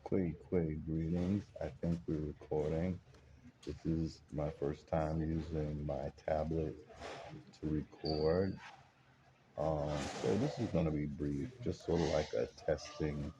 Greetings. I think we're recording. This is my first time using my tablet to record. So this is going to be brief, just sort of like a testing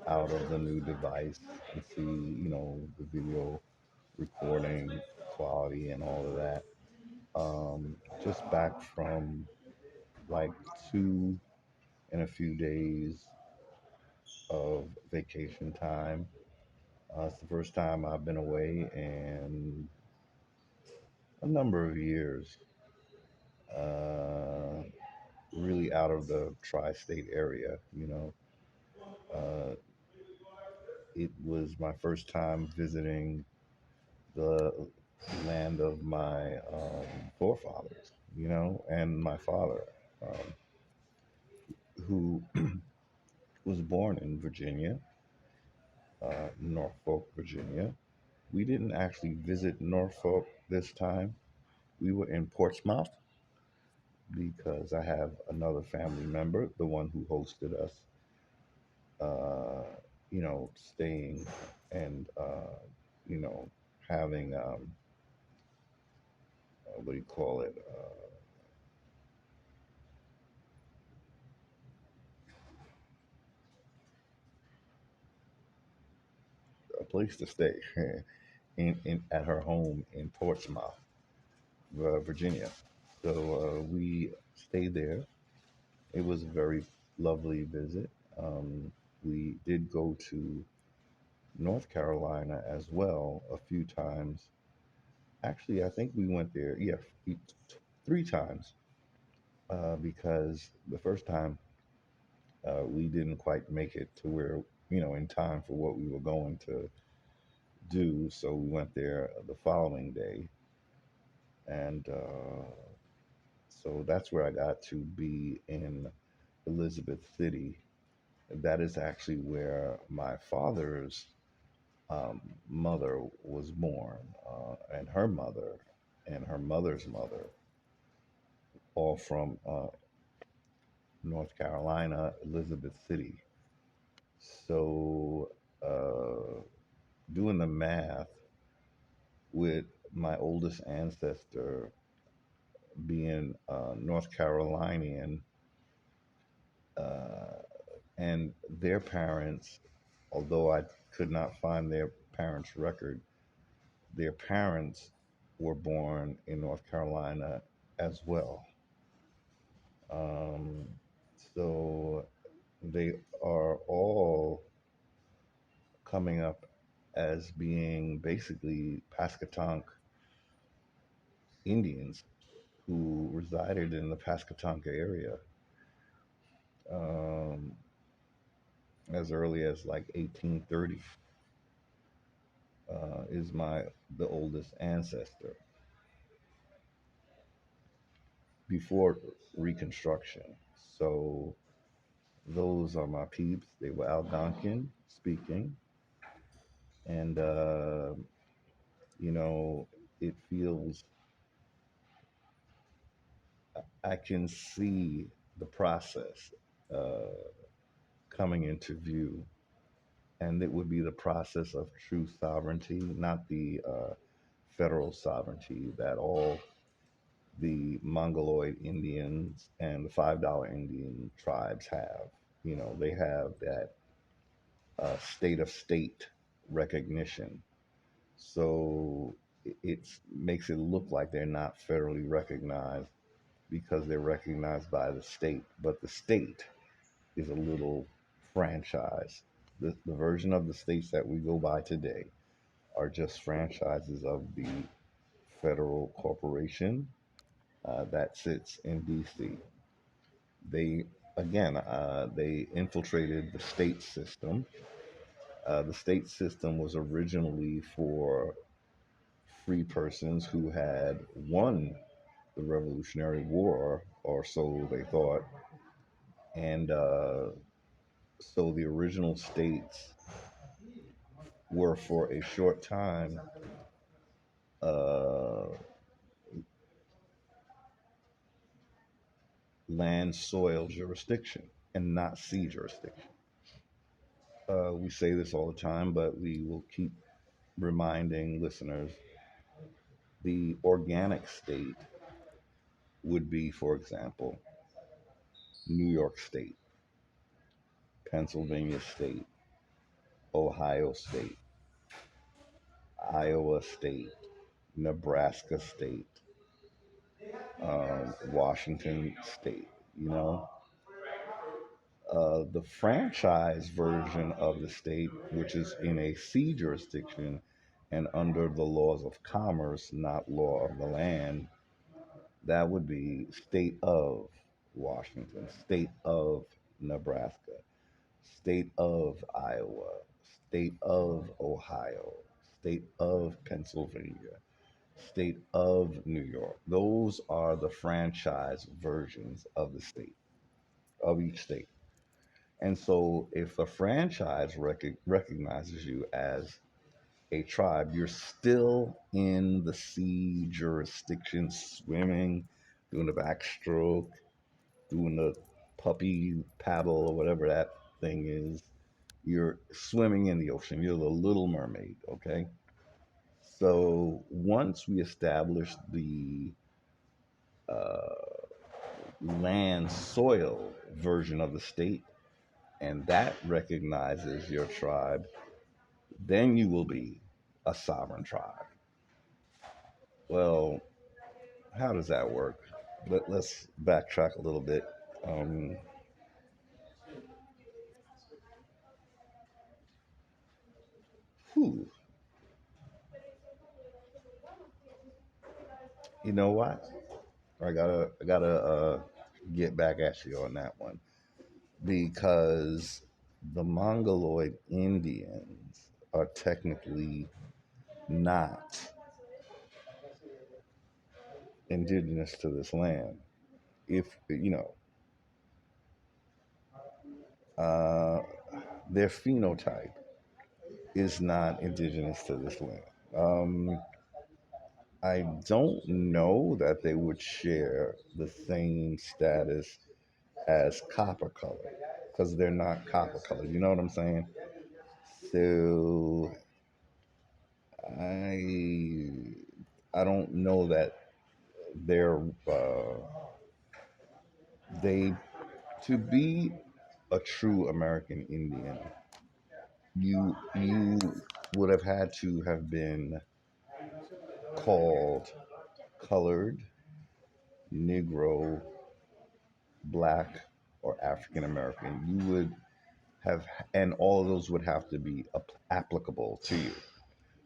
out of the new device and see, the video recording quality and all of that. Just back from like 2 and a few days of vacation time. It's the first time I've been away in a number of years, uh, really out of the tri-state area. Uh, it was my first time visiting the land of my forefathers, and my father, um, who was born in Virginia, Norfolk, Virginia. We didn't actually visit Norfolk this time. We were in Portsmouth because I have another family member, the one who hosted us, uh, staying and, having, what do you call it, a place to stay at her home in Portsmouth, Virginia. So we stayed there. It was a very lovely visit. Um, we did go to North Carolina as well a few times. Actually, I think we went there, yeah, 3 times, because the first time we didn't quite make it to where, in time for what we were going to do. So we went there the following day. And so that's where I got to be in Elizabeth City. That is actually where my father's mother was born, and her mother and her mother's mother, all from North Carolina, Elizabeth City. So, doing the math with my oldest ancestor being North Carolinian, uh, and their parents, although I could not find their parents' record, their parents were born in North Carolina as well. Um, so they are all coming up as being basically Pascatonk Indians who resided in the Pascatonka area, um, as early as like 1830, is the oldest ancestor before Reconstruction. So those are my peeps. They were Algonquin speaking, and you know, it feels I can see the process uh, coming into view, and it would be the process of true sovereignty, not the federal sovereignty that all the Mongoloid Indians and the $5 Indian tribes have. They have that state of state recognition. So it makes it look like they're not federally recognized because they're recognized by the state, but the state is a little franchise. The version of the states that we go by today are just franchises of the federal corporation that sits in DC. They, again, they infiltrated the state system. The state system was originally for free persons who had won the Revolutionary War, or so they thought. And so the original states were for a short time uh, land soil jurisdiction and not sea jurisdiction. We say this all the time, but we will keep reminding listeners the organic state would be, for example, New York State, Pennsylvania State, Ohio State, Iowa State, Nebraska State, Washington State. You know, the franchise version of the state, which is in a C jurisdiction and under the laws of commerce, not law of the land, that would be state of Washington, state of Nebraska, state of Iowa, state of Ohio, state of Pennsylvania, state of New York. Those are the franchise versions of the state, of each state. And so if a franchise recognizes you as a tribe, you're still in the sea jurisdiction, swimming, doing the backstroke, doing the puppy paddle or whatever that thing is. You're swimming in the ocean. You're the little mermaid, okay? So once we establish the uh, land soil version of the state, and that recognizes your tribe, then you will be a sovereign tribe. Well, how does that work? Let's backtrack a little bit. Um, whew, you know what? I gotta get back at you on that one because the Mongoloid Indians are technically not indigenous to this land. If you know, uh, their phenotype is not indigenous to this land. I don't know that they would share the same status as copper colored because they're not copper colored. You know what I'm saying? So I I don't know that they're they to be a true American Indian. You would have had to have been called colored, Negro, Black, or African American. You would have, and all of those would have to be applicable to you.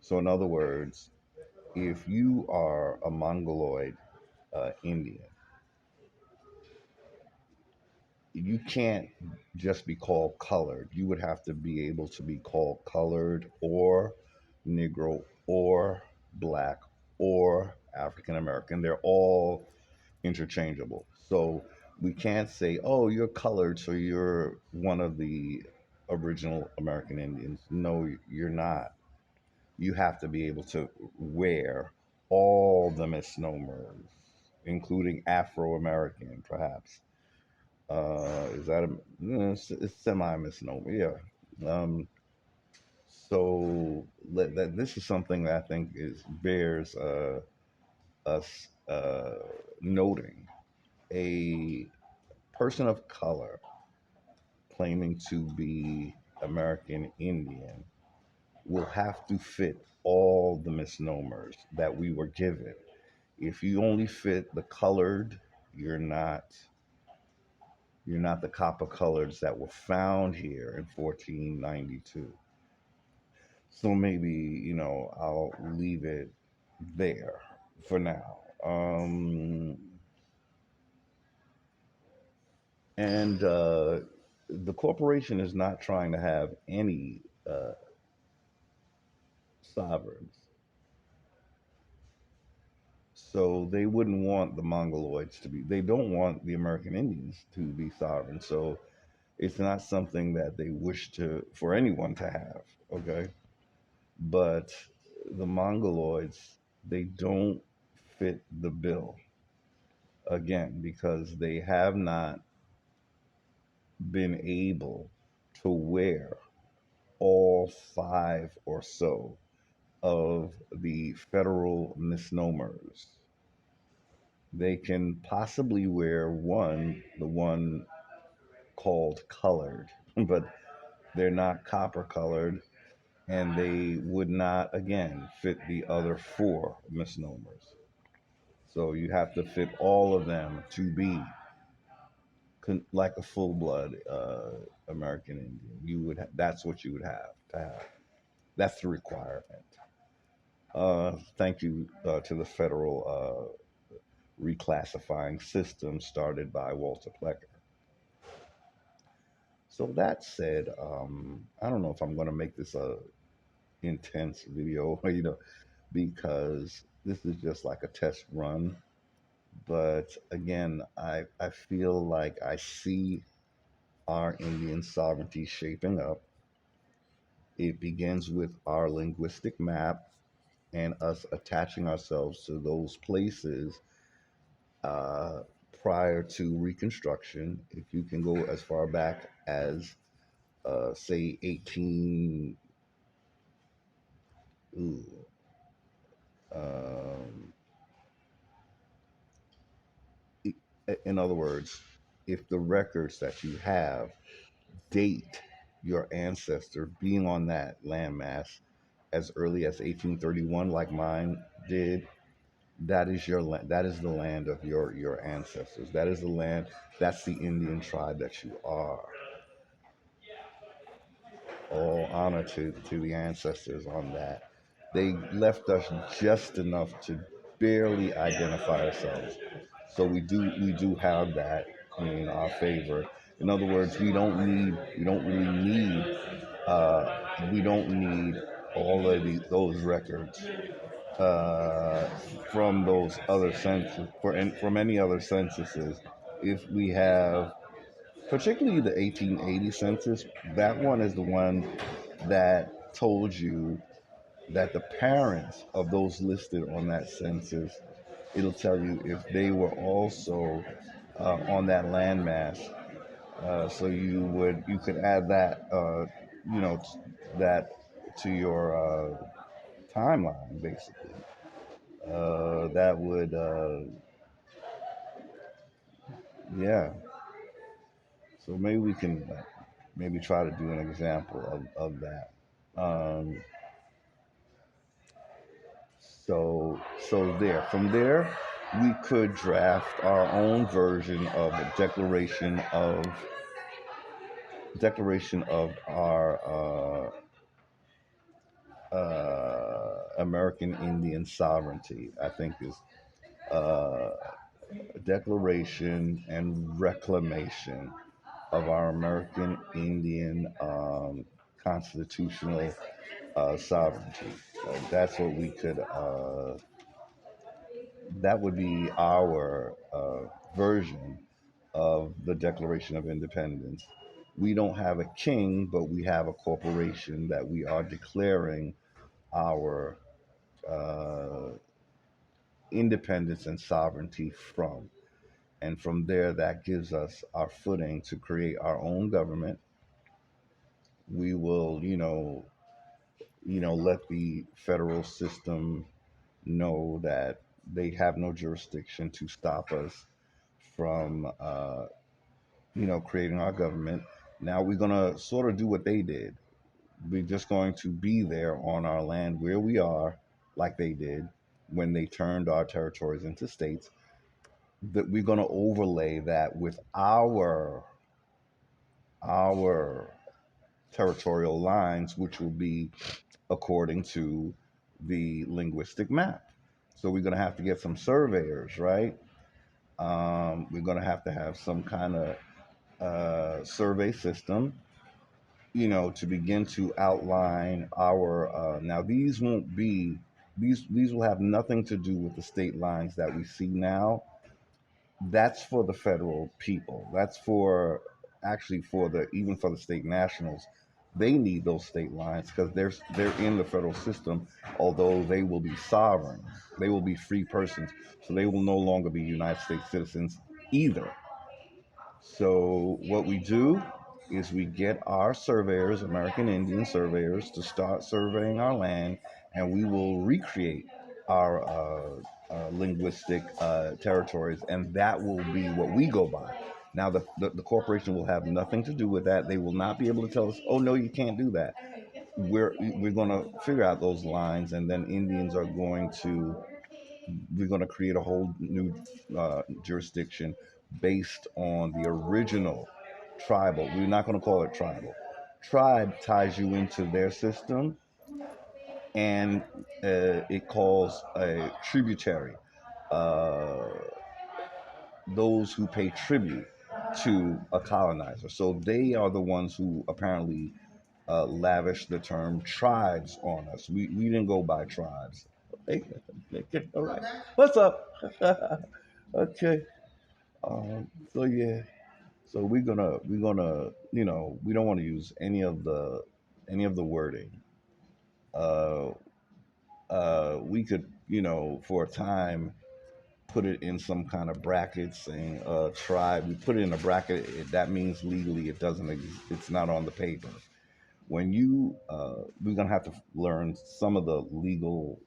So, in other words, if you are a Mongoloid Indian, you can't just be called colored. You would have to be able to be called colored or Negro or Black or African American. They're all interchangeable. So we can't say, oh, you're colored, so you're one of the original American Indians. No, you're not. You have to be able to wear all the misnomers, including Afro American, perhaps. Is that a it's semi misnomer? Yeah. So this is something that I think is bears us noting. A person of color claiming to be American Indian will have to fit all the misnomers that we were given. If you only fit the colored, you're not you're not the copper colors that were found here in 1492. So maybe, I'll leave it there for now. And the corporation is not trying to have any sovereigns. So they wouldn't want the Mongoloids to be, they don't want the American Indians to be sovereign. So it's not something that they wish for anyone to have. Okay. But the Mongoloids, they don't fit the bill again because they have not been able to wear all five or so of the federal misnomers. They can possibly wear one, the one called colored, but they're not copper colored, and they would not, again, fit the other four misnomers. So you have to fit all of them to be like a full blood American Indian. That's what you would have to have. That's the requirement. Thank you to the federal reclassifying system started by Walter Plecker. So that said, I don't know if I'm going to make this a intense video, because this is just like a test run. But again, I feel like I see our Indian sovereignty shaping up. It begins with our linguistic map and us attaching ourselves to those places uh, prior to Reconstruction. If you can go as far back as, say, 18, ooh, um, in other words, if the records that you have date your ancestor being on that landmass as early as 1831, like mine did, that is your land. That is the land of your ancestors. That is the land. That's the Indian tribe that you are. All honor to the ancestors on that. They left us just enough to barely identify ourselves. So we do have that in our favor. In other words, we don't really need we don't need all of those records uh, from those other census from any other censuses. If we have, particularly the 1880 census, that one is the one that told you that the parents of those listed on that census, it'll tell you if they were also on that landmass. So you could add that you know that to your timeline basically. That would yeah. So maybe we can maybe try to do an example of that. Um, so there. From there, we could draft our own version of a declaration of our American Indian sovereignty. I think is uh, declaration and reclamation of our American Indian constitutional sovereignty. That's what we could. That would be our version of the Declaration of Independence. We don't have a king, but we have a corporation that we are declaring our uh, independence and sovereignty from. And from there, that gives us our footing to create our own government. We will, let the federal system know that they have no jurisdiction to stop us from, creating our government. Now we're going to sort of do what they did. We're just going to be there on our land where we are, like they did when they turned our territories into states. That we're going to overlay that with our territorial lines, which will be according to the linguistic map. So we're going to have to get some surveyors, right? We're going to have some kind of survey system, to begin to outline our. Now these won't be these will have nothing to do with the state lines that we see now. That's for the federal people. That's for actually for the even for the state nationals. They need those state lines because they're in the federal system. Although they will be sovereign, they will be free persons, so they will no longer be United States citizens either. So what we do? is we get our surveyors, American Indian surveyors, to start surveying our land, and we will recreate our linguistic territories, and that will be what we go by. Now, the corporation will have nothing to do with that. They will not be able to tell us, "Oh no, you can't do that." We're going to figure out those lines, and then Indians are going to we're going to create a whole new jurisdiction based on the original tribal. We're not going to call it tribal. Tribe ties you into their system, and it calls a tributary uh, those who pay tribute to a colonizer. So they are the ones who apparently lavish the term tribes on us. We didn't go by tribes. Okay, okay, all right. What's up? Okay. So yeah. So we're gonna we don't want to use any of the wording. Uh, we could for a time put it in some kind of bracket saying tribe. We put it in a bracket. That means legally it doesn't. It's not on the paper. When we're gonna have to learn some of the legal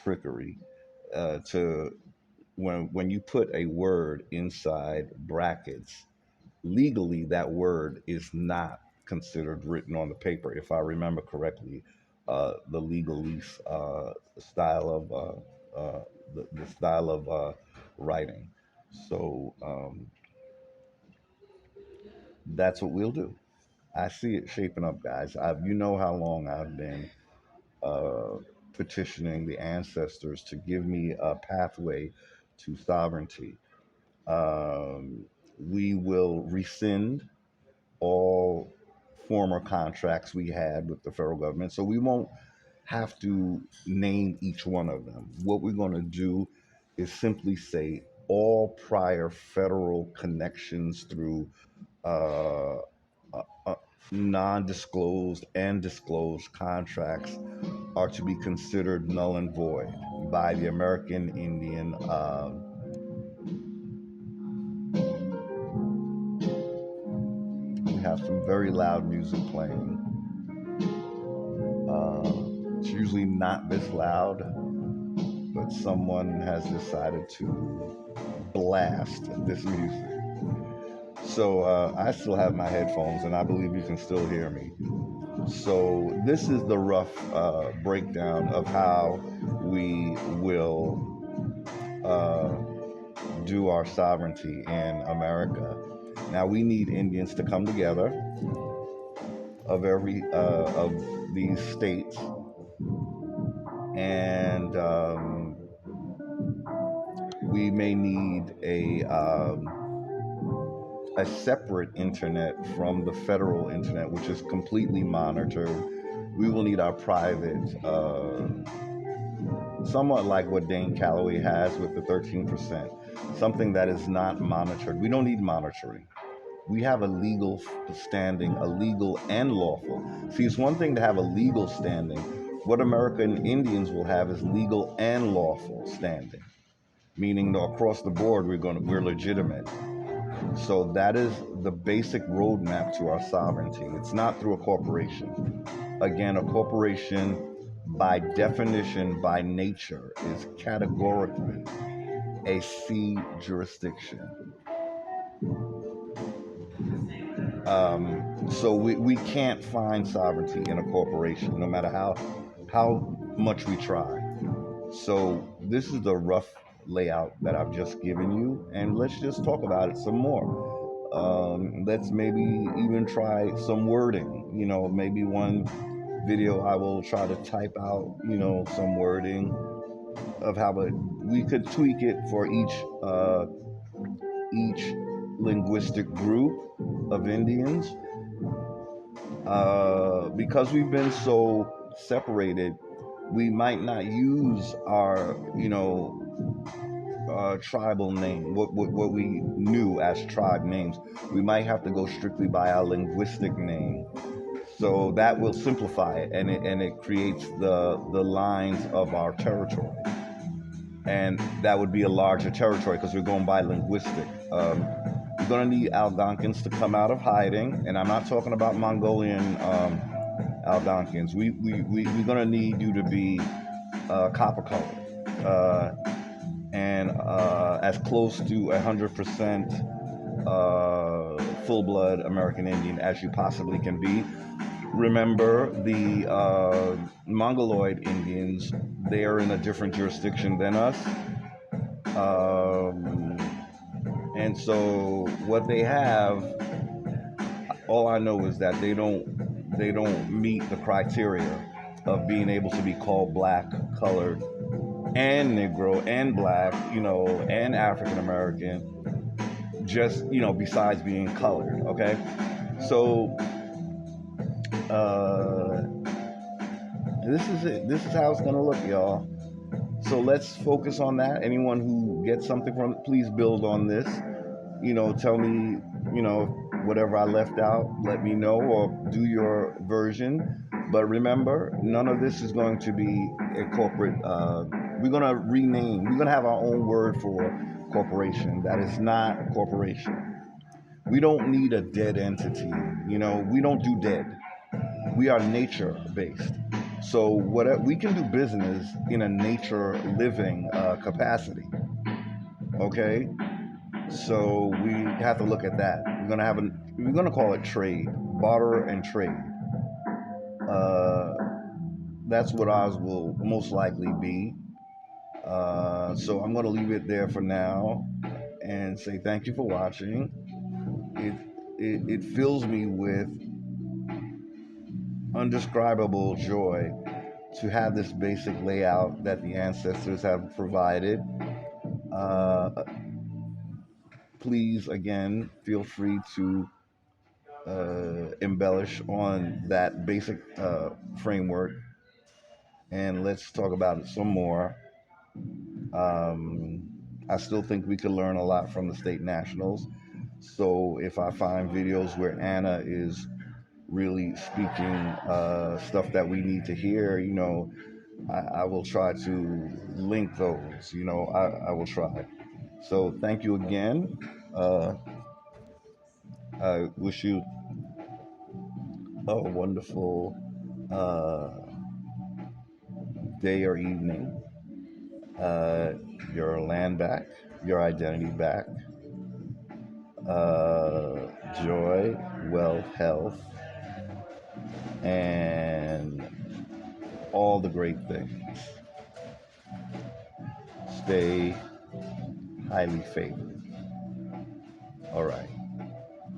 trickery to when you put a word inside brackets, legally that word is not considered written on the paper. If I remember correctly, the legalese style of the style of writing. So that's what we'll do. I see it shaping up, guys. You know how long I've been uh, petitioning the ancestors to give me a pathway to sovereignty. Um, we will rescind all former contracts we had with the federal government, so we won't have to name each one of them. What we're going to do is simply say all prior federal connections through uh, uh, uh, non-disclosed and disclosed contracts are to be considered null and void by the American Indian. We have some very loud music playing. It's usually not this loud, but someone has decided to blast this music. So I still have my headphones, and I believe you can still hear me. So this is the rough breakdown of how we will uh, do our sovereignty in America. Now we need Indians to come together of these states, and we may need a separate internet from the federal internet, which is completely monitored. We will need our private, somewhat like what Dane Calloway has with the 13%, something that is not monitored. We don't need monitoring. We have a legal standing, a legal and lawful. See, it's one thing to have a legal standing. What American Indians will have is legal and lawful standing, meaning across the board we're legitimate. So that is the basic roadmap to our sovereignty. It's not through a corporation. Again, a corporation, by definition, by nature, is categorically a sea jurisdiction. So we can't find sovereignty in a corporation, no matter how much we try. So this is the rough layout that I've just given you, and let's just talk about it some more. Let's maybe even try some wording. Maybe one video I will try to type out, some wording of how we could tweak it for each linguistic group of Indians. Because we've been so separated, we might not use our, tribal name, what we knew as tribe names. We might have to go strictly by our linguistic name. So that will simplify it, and it creates the lines of our territory, and that would be a larger territory because we're going by linguistic. You're going to need Algonkins to come out of hiding, and I'm not talking about Mongolian Algonkins. We're going to need you to be copper colored and as close to 100% full blood American Indian as you possibly can be. Remember, the Mongoloid Indians, they are in a different jurisdiction than us. Um, and so what they have, all I know is that they don't meet the criteria of being able to be called black, colored, and Negro, and black, and African American, just, besides being colored, okay? So, uh, this is it. This is how it's gonna look, y'all. So let's focus on that. Anyone who gets something from it, please build on this. Tell me, whatever I left out, let me know, or do your version. But remember, none of this is going to be a corporate. We're going to rename, we're going to have our own word for corporation. That is not a corporation. We don't need a dead entity. We don't do dead. We are nature based. So what we can do business in a nature living capacity. Okay, so we have to look at that. We're gonna call it trade, barter and trade. Uh, that's what ours will most likely be. So I'm gonna leave it there for now and say thank you for watching. It it fills me with undescribable joy to have this basic layout that the ancestors have provided. Uh, Please, again, feel free to embellish on that basic framework, and let's talk about it some more. Um, I still think we could learn a lot from the state nationals. So if I find videos where Anna is really speaking stuff that we need to hear, I will try to link those. I will try. So thank you again. Uh, I wish you a wonderful day or evening. Uh, your land back, your identity back, uh, joy, wealth, health, and all the great things. Stay highly favored. All right.